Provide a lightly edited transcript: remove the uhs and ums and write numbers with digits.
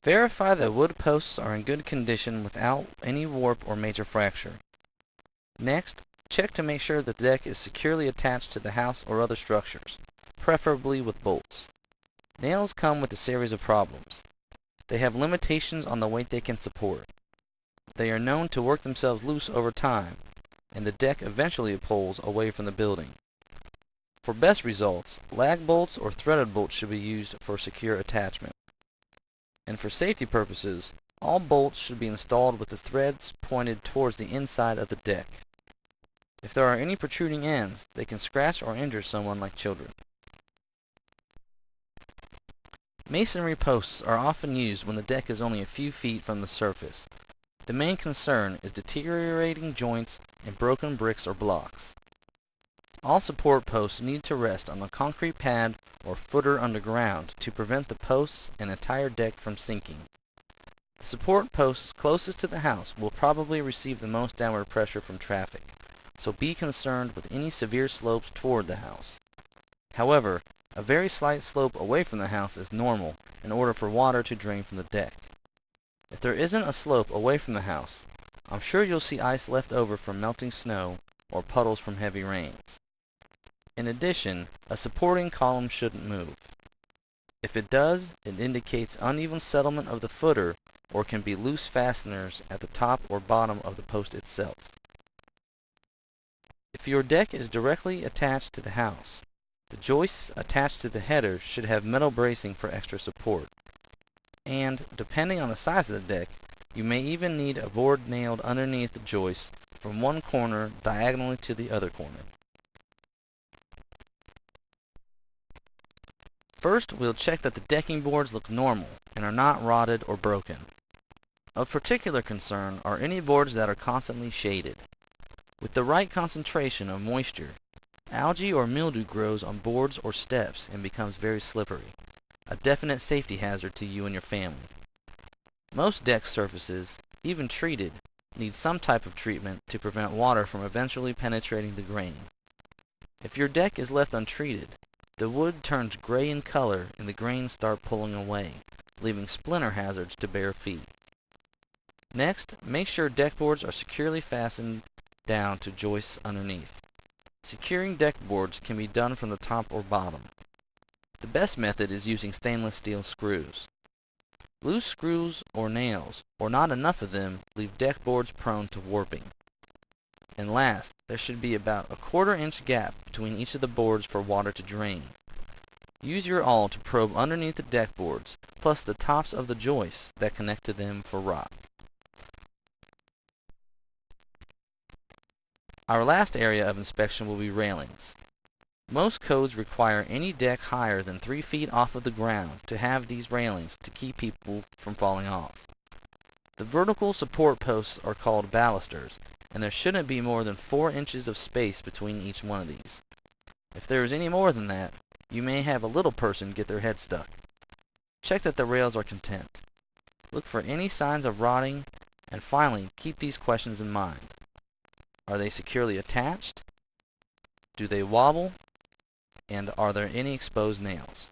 Verify that wood posts are in good condition without any warp or major fracture. Next, check to make sure the deck is securely attached to the house or other structures, preferably with bolts. Nails come with a series of problems. They have limitations on the weight they can support. They are known to work themselves loose over time, and the deck eventually pulls away from the building. For best results, lag bolts or threaded bolts should be used for secure attachment. And for safety purposes, all bolts should be installed with the threads pointed towards the inside of the deck. If there are any protruding ends, they can scratch or injure someone like children. Masonry posts are often used when the deck is only a few feet from the surface. The main concern is deteriorating joints and broken bricks or blocks. All support posts need to rest on a concrete pad or footer underground to prevent the posts and entire deck from sinking. The support posts closest to the house will probably receive the most downward pressure from traffic, so be concerned with any severe slopes toward the house. However, a very slight slope away from the house is normal in order for water to drain from the deck. If there isn't a slope away from the house, I'm sure you'll see ice left over from melting snow or puddles from heavy rains. In addition, a supporting column shouldn't move. If it does, it indicates uneven settlement of the footer or can be loose fasteners at the top or bottom of the post itself. If your deck is directly attached to the house, the joists attached to the header should have metal bracing for extra support. And, depending on the size of the deck, you may even need a board nailed underneath the joist from one corner diagonally to the other corner. First, we'll check that the decking boards look normal and are not rotted or broken. Of particular concern are any boards that are constantly shaded. With the right concentration of moisture, algae or mildew grows on boards or steps and becomes very slippery, a definite safety hazard to you and your family. Most deck surfaces, even treated, need some type of treatment to prevent water from eventually penetrating the grain. If your deck is left untreated, the wood turns gray in color and the grains start pulling away, leaving splinter hazards to bare feet. Next, make sure deck boards are securely fastened down to joists underneath. Securing deck boards can be done from the top or bottom. The best method is using stainless steel screws. Loose screws or nails, or not enough of them, leave deck boards prone to warping. And last, there should be about a 1/4 inch gap between each of the boards for water to drain. Use your awl to probe underneath the deck boards, plus the tops of the joists that connect to them for rot. Our last area of inspection will be railings. Most codes require any deck higher than 3 feet off of the ground to have these railings to keep people from falling off. The vertical support posts are called balusters, and there shouldn't be more than 4 inches of space between each one of these. If there is any more than that, you may have a little person get their head stuck. Check that the rails are content. Look for any signs of rotting, and finally, keep these questions in mind. Are they securely attached? Do they wobble? And are there any exposed nails?